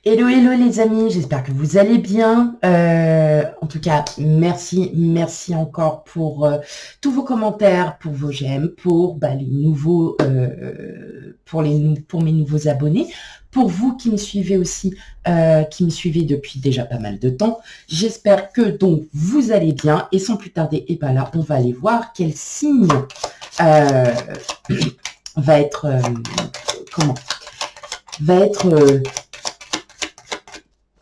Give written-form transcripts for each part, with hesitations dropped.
Hello, hello les amis, j'espère que vous allez bien. En tout cas, merci encore pour tous vos commentaires, pour vos j'aime, pour les nouveaux, pour mes nouveaux abonnés, pour vous qui me suivez aussi, qui me suivez depuis déjà pas mal de temps. J'espère que donc vous allez bien et sans plus tarder, et là, on va aller voir quel signe euh, va être comment va être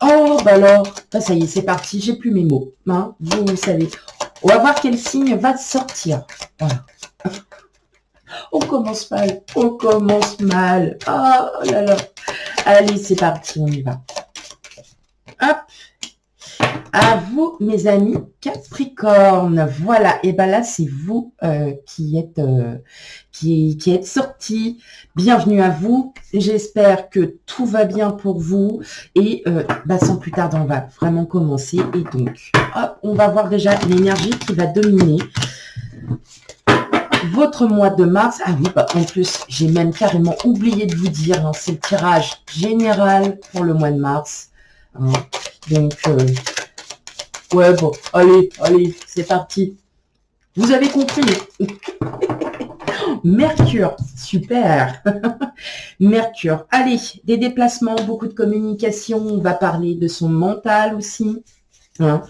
oh, alors, ça y est, c'est parti, j'ai plus mes mots. Hein, vous savez. On va voir quel signe va sortir. Voilà. On commence mal, on commence mal. Oh là là. Allez, c'est parti, on y va. Hop. À vous, mes amis Capricorne. Voilà, et là, c'est vous qui êtes sortis. Bienvenue à vous. J'espère que tout va bien pour vous. Et sans plus tarder, on va vraiment commencer. Et donc, hop, on va voir déjà l'énergie qui va dominer votre mois de mars. Ah oui, en plus, j'ai même carrément oublié de vous dire, c'est le tirage général pour le mois de mars. Hein. Donc, ouais, bon, allez, c'est parti. Vous avez compris. Mercure, super. Mercure, allez, des déplacements, beaucoup de communication. On va parler de son mental aussi. Hein.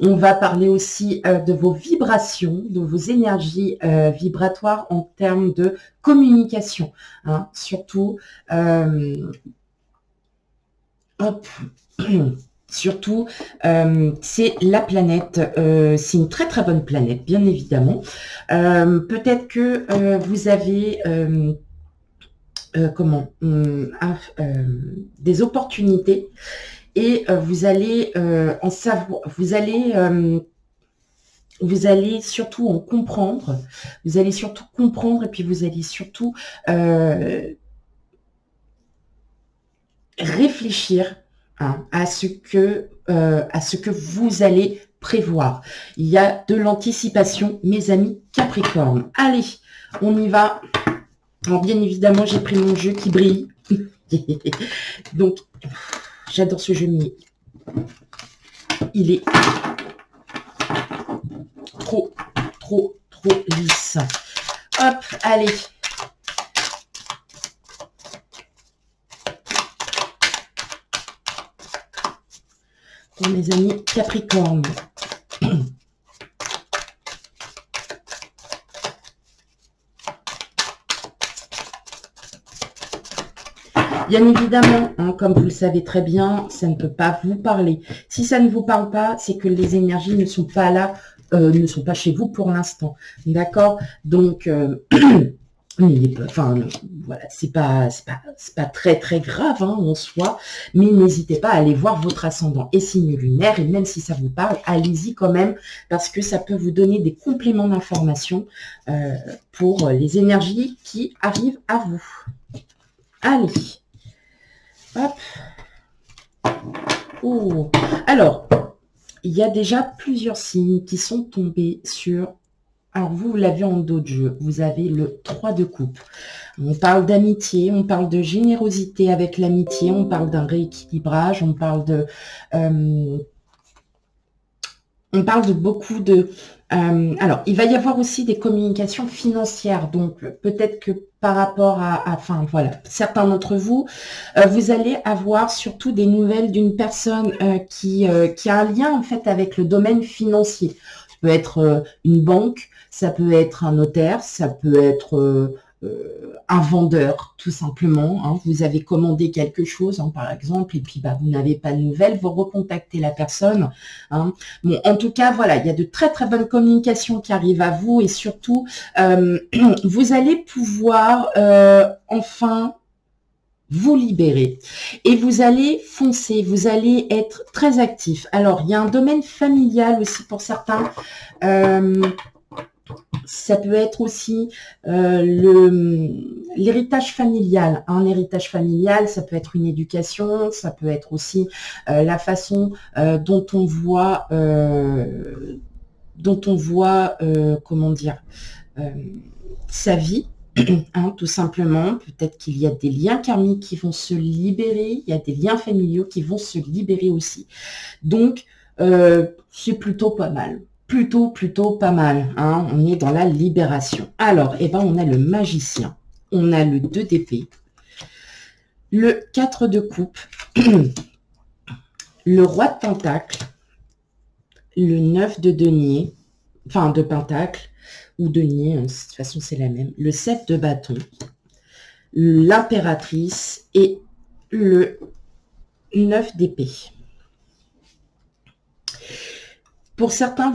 On va parler aussi de vos vibrations, de vos énergies vibratoires en termes de communication. Hein. Surtout, hop. Surtout, c'est la planète, c'est une très très bonne planète, bien évidemment. Peut-être que vous avez des opportunités et vous allez en savoir, vous allez surtout en comprendre, vous allez surtout comprendre et puis vous allez surtout réfléchir à ce que vous allez prévoir. Il y a de l'anticipation, mes amis Capricorne. Allez, on y va. Alors, bien évidemment, j'ai pris mon jeu qui brille. Donc, j'adore ce jeu, mais il est trop lisse. Hop, allez. Pour mes amis Capricorne. Bien évidemment, comme vous le savez très bien, ça ne peut pas vous parler. Si ça ne vous parle pas, c'est que les énergies ne sont pas là, ne sont pas chez vous pour l'instant. D'accord? Donc, voilà, c'est pas très très grave en soi, mais n'hésitez pas à aller voir votre ascendant et signe lunaire, et même si ça vous parle, allez-y quand même, parce que ça peut vous donner des compléments d'information pour les énergies qui arrivent à vous. Allez, hop. Oh. Alors, il y a déjà plusieurs signes qui sont tombés sur... Alors, vous l'avez en dos de jeu. Vous avez le 3 de coupe. On parle d'amitié, on parle de générosité avec l'amitié, on parle d'un rééquilibrage, on parle de beaucoup de... alors, il va y avoir aussi des communications financières. Donc, peut-être que par rapport enfin, voilà, certains d'entre vous, vous allez avoir surtout des nouvelles d'une personne qui a un lien, en fait, avec le domaine financier. Ça peut être une banque, ça peut être un notaire, ça peut être un vendeur, tout simplement. Hein. Vous avez commandé quelque chose, par exemple, et puis vous n'avez pas de nouvelles, vous recontactez la personne. Hein. Bon, en tout cas, voilà, il y a de très très bonnes communications qui arrivent à vous et surtout, vous allez pouvoir enfin vous libérer et vous allez foncer, vous allez être très actif. Alors, il y a un domaine familial aussi pour certains. Ça peut être aussi l'héritage familial. Un héritage familial, ça peut être une éducation, ça peut être aussi la façon dont on voit, comment dire, sa vie. hein, tout simplement. Peut-être qu'il y a des liens karmiques qui vont se libérer, il y a des liens familiaux qui vont se libérer aussi. Donc, c'est plutôt pas mal. Plutôt pas mal. Hein. On est dans la libération. Alors, eh ben, on a le magicien. On a le 2 d'épée. Le 4 de coupe. Le roi de pentacle. Le 9 de denier. Enfin, de pentacle. Ou denier. Hein, de toute façon, c'est la même. Le 7 de bâton. L'impératrice. Et le 9 d'épée. Pour certains,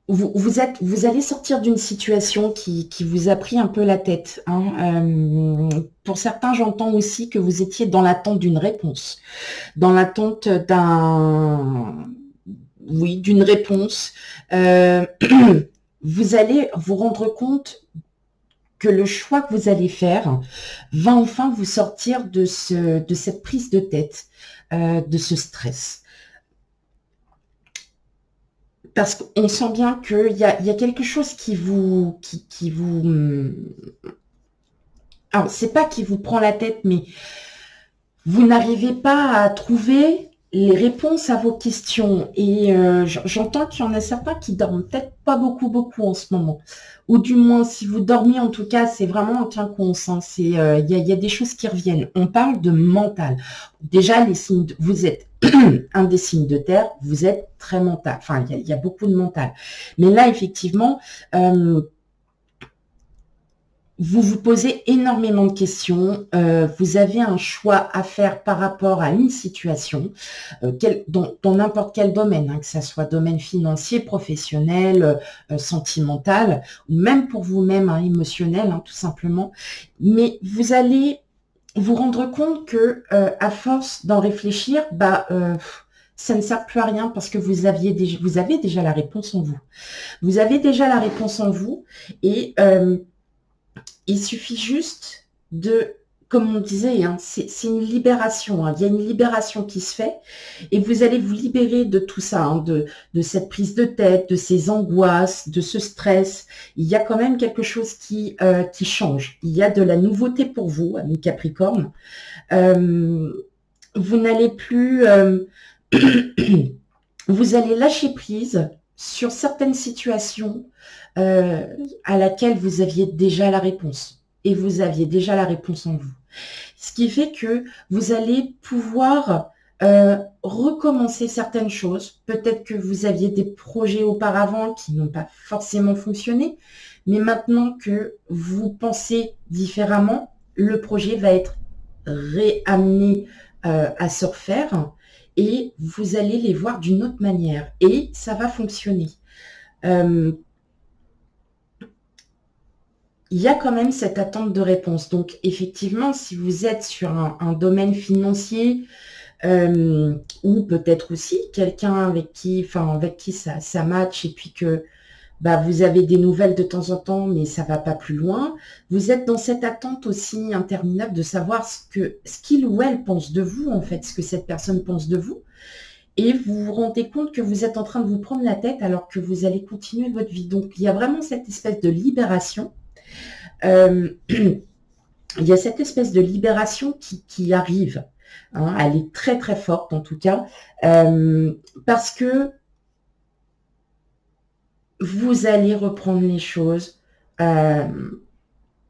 vous allez sortir d'une situation qui vous a pris un peu la tête. Hein. Pour certains, j'entends aussi que vous étiez dans l'attente d'une réponse, dans l'attente d'une réponse. Vous allez vous rendre compte que le choix que vous allez faire va enfin vous sortir de cette prise de tête, de ce stress. Parce qu'on sent bien qu'il y a quelque chose qui vous... Alors, c'est pas qui vous prend la tête, mais vous n'arrivez pas à trouver les réponses à vos questions. Et j'entends qu'il y en a certains qui dorment peut-être pas beaucoup en ce moment. Ou du moins, si vous dormez, en tout cas, c'est vraiment un quinconce. Hein. Il y a des choses qui reviennent. On parle de mental. Déjà, les signes, vous êtes un des signes de terre, vous êtes très mental. Enfin, il y a beaucoup de mental. Mais là, effectivement, vous vous posez énormément de questions. Vous avez un choix à faire par rapport à une situation, dans n'importe quel domaine, hein, que ce soit domaine financier, professionnel, sentimental, ou même pour vous-même, hein, émotionnel, hein, tout simplement. Mais vous allez vous rendre compte que à force d'en réfléchir, ça ne sert plus à rien parce que vous avez déjà la réponse en vous. Vous avez déjà la réponse en vous et il suffit juste de, comme on disait, hein, c'est une libération. Hein, il y a une libération qui se fait et vous allez vous libérer de tout ça, hein, de cette prise de tête, de ces angoisses, de ce stress. Il y a quand même quelque chose qui change. Il y a de la nouveauté pour vous, amis Capricorne. Vous n'allez plus... vous allez lâcher prise sur certaines situations à laquelle vous aviez déjà la réponse. Et vous aviez déjà la réponse en vous. Ce qui fait que vous allez pouvoir recommencer certaines choses. Peut-être que vous aviez des projets auparavant qui n'ont pas forcément fonctionné, mais maintenant que vous pensez différemment, le projet va être réamené à se refaire et vous allez les voir d'une autre manière et ça va fonctionner. Il y a quand même cette attente de réponse. Donc, effectivement, si vous êtes sur un domaine financier ou peut-être aussi quelqu'un avec qui ça match et puis que vous avez des nouvelles de temps en temps, mais ça ne va pas plus loin, vous êtes dans cette attente aussi interminable de savoir ce qu'il ou elle pense de vous, en fait, ce que cette personne pense de vous. Et vous vous rendez compte que vous êtes en train de vous prendre la tête alors que vous allez continuer votre vie. Donc, il y a vraiment cette espèce de libération. Il y a cette espèce de libération qui arrive. Hein, elle est très très forte en tout cas, parce que vous allez reprendre les choses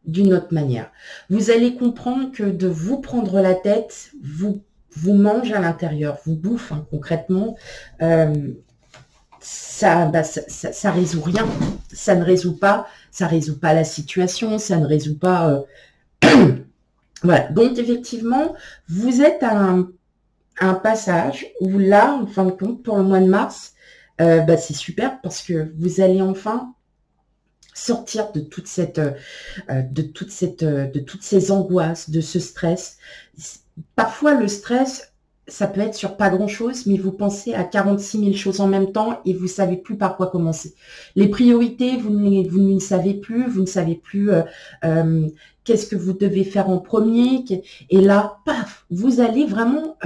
d'une autre manière. Vous allez comprendre que de vous prendre la tête, vous mange à l'intérieur, vous bouffe hein, concrètement. Ça résout rien, ça ne résout pas la situation, ça ne résout pas... Voilà, donc effectivement, vous êtes à un passage où là, en fin de compte, pour le mois de mars, c'est super parce que vous allez enfin sortir de toutes ces angoisses, de ce stress. Parfois, le stress, ça peut être sur pas grand-chose, mais vous pensez à 46 000 choses en même temps et vous ne savez plus par quoi commencer. Les priorités, vous ne savez plus, vous ne savez plus qu'est-ce que vous devez faire en premier. Et là, paf, vous allez vraiment...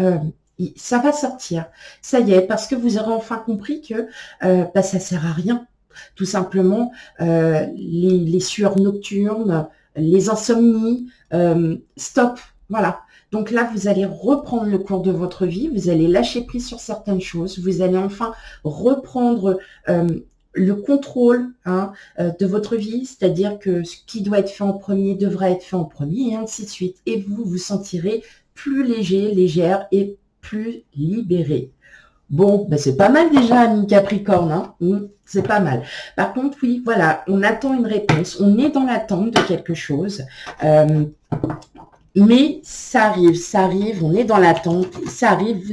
ça va sortir. Ça y est, parce que vous aurez enfin compris que ça sert à rien. Tout simplement, les sueurs nocturnes, les insomnies, stop, voilà. Donc là, vous allez reprendre le cours de votre vie, vous allez lâcher prise sur certaines choses, vous allez enfin reprendre le contrôle de votre vie, c'est-à-dire que ce qui doit être fait en premier devra être fait en premier, et ainsi de suite. Et vous vous sentirez plus léger, légère et plus libéré. Bon, ben c'est pas mal déjà, ami Capricorne, hein. C'est pas mal. Par contre, oui, voilà, on attend une réponse, on est dans l'attente de quelque chose. Mais ça arrive, on est dans l'attente, ça arrive,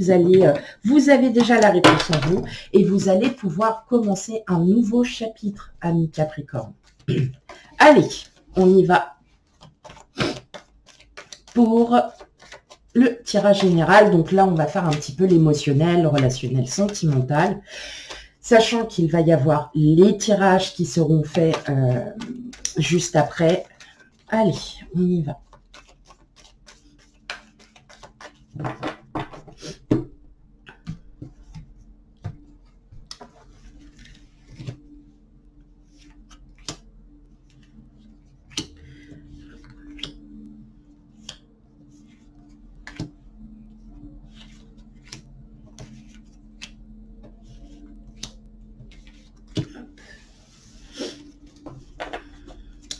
vous avez déjà la réponse en vous et vous allez pouvoir commencer un nouveau chapitre, ami Capricorne. Allez, on y va pour le tirage général. Donc là, on va faire un petit peu l'émotionnel, le relationnel, sentimental, sachant qu'il va y avoir les tirages qui seront faits juste après. Allez, on y va.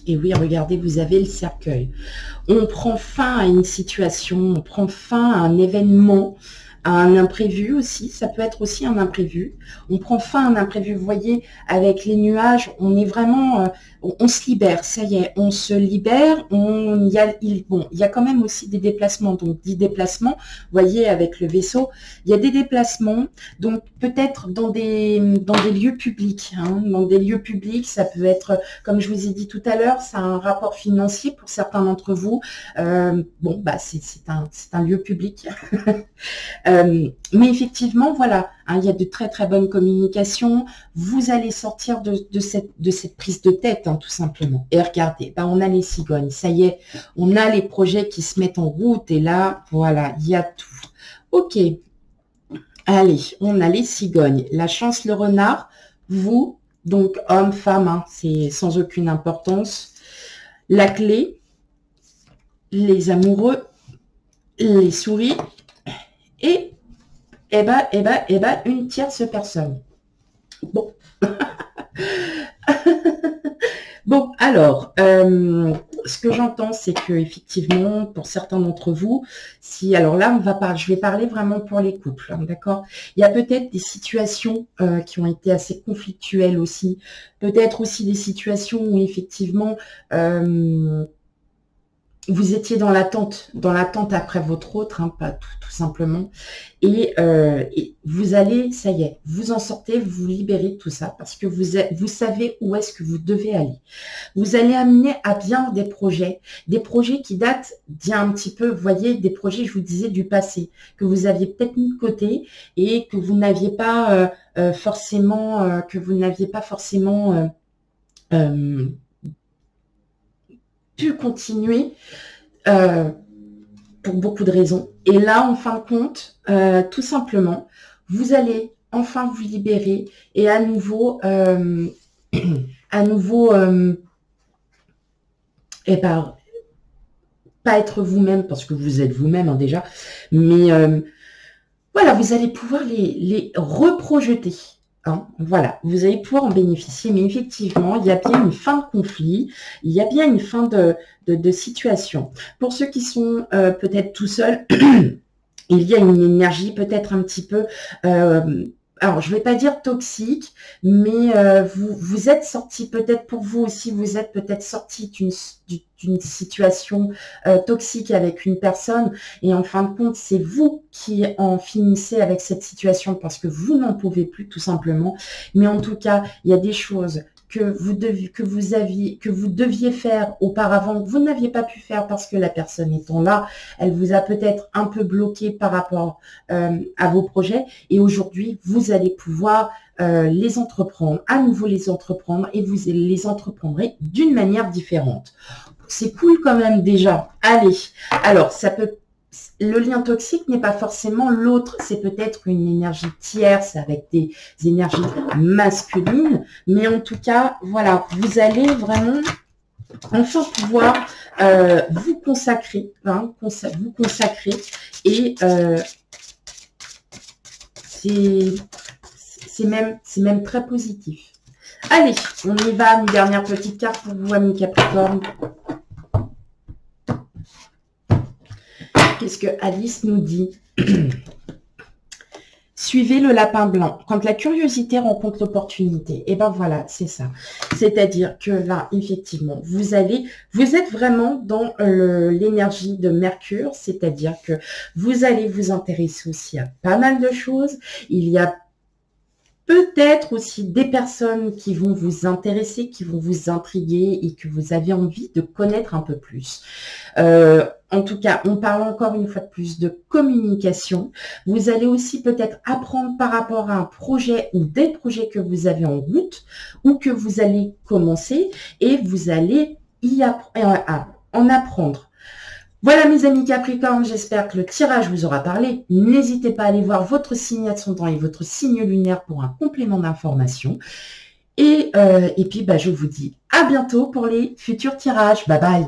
Et oui, regardez, vous avez le cercueil. On prend fin à une situation, on prend fin à un événement, à un imprévu aussi. Ça peut être aussi un imprévu. On prend fin à un imprévu. Vous voyez, avec les nuages, on est vraiment... on se libère, ça y est, on se libère. Il y a quand même aussi des déplacements. Donc, 10 déplacements, vous voyez, avec le vaisseau, il y a des déplacements. Donc, peut-être dans des lieux publics. Dans des lieux publics, ça peut être, comme je vous ai dit tout à l'heure, c'est un rapport financier pour certains d'entre vous. C'est un lieu public. Mais effectivement, voilà, il y a de très très bonnes communications. Vous allez sortir de cette prise de tête, tout simplement. Et regardez, on a les cigognes, ça y est, on a les projets qui se mettent en route. Et là, voilà, il y a tout. Ok, allez, on a les cigognes, la chance, le renard, vous, donc homme, femme, c'est sans aucune importance. La clé, les amoureux, les souris et une tierce personne. Bon. Bon, alors, ce que j'entends, c'est que effectivement, pour certains d'entre vous, alors là, je vais parler vraiment pour les couples, d'accord? Il y a peut-être des situations qui ont été assez conflictuelles aussi, peut-être aussi des situations où effectivement, vous étiez dans l'attente après votre autre, pas tout simplement. Et vous allez, ça y est, vous en sortez, vous vous libérez de tout ça parce que vous savez où est-ce que vous devez aller. Vous allez amener à bien des projets qui datent d'il y a un petit peu, vous voyez, des projets, je vous disais, du passé, que vous aviez peut-être mis de côté et que vous n'aviez pas forcément pu continuer pour beaucoup de raisons. Et là, en fin de compte, tout simplement, vous allez enfin vous libérer et à nouveau, pas être vous-même, parce que vous êtes vous-même déjà, mais voilà, vous allez pouvoir les reprojeter. Voilà, vous allez pouvoir en bénéficier, mais effectivement, il y a bien une fin de conflit, il y a bien une fin de situation. Pour ceux qui sont peut-être tout seuls, il y a une énergie peut-être un petit peu, alors je ne vais pas dire toxique, mais vous êtes sorti, peut-être pour vous aussi, vous êtes peut-être sorti d'une situation toxique avec une personne et en fin de compte, c'est vous qui en finissez avec cette situation parce que vous n'en pouvez plus tout simplement. Mais en tout cas, il y a des choses que vous deviez faire auparavant, que vous n'aviez pas pu faire parce que la personne étant là, elle vous a peut-être un peu bloqué par rapport à vos projets. Et aujourd'hui, vous allez pouvoir les entreprendre, à nouveau les entreprendre, et vous les entreprendrez d'une manière différente. C'est cool quand même déjà. Allez, alors le lien toxique n'est pas forcément l'autre, c'est peut-être une énergie tierce avec des énergies masculines, mais en tout cas, voilà, vous allez vraiment enfin pouvoir vous consacrer, hein, vous consacrer et c'est même très positif. Allez, on y va, une dernière petite carte pour vous, amis Capricorne. Qu'est-ce que Alice nous dit? Suivez le lapin blanc. Quand la curiosité rencontre l'opportunité, et ben voilà, c'est ça. C'est-à-dire que là, effectivement, vous êtes vraiment dans l'énergie de Mercure, c'est-à-dire que vous allez vous intéresser aussi à pas mal de choses. Il y a peut-être aussi des personnes qui vont vous intéresser, qui vont vous intriguer et que vous avez envie de connaître un peu plus. En tout cas, on parle encore une fois de plus de communication. Vous allez aussi peut-être apprendre par rapport à un projet ou des projets que vous avez en route ou que vous allez commencer et vous allez en apprendre. Voilà mes amis Capricorne, j'espère que le tirage vous aura parlé. N'hésitez pas à aller voir votre signe ascendant et votre signe lunaire pour un complément d'information. Et puis, je vous dis à bientôt pour les futurs tirages. Bye bye.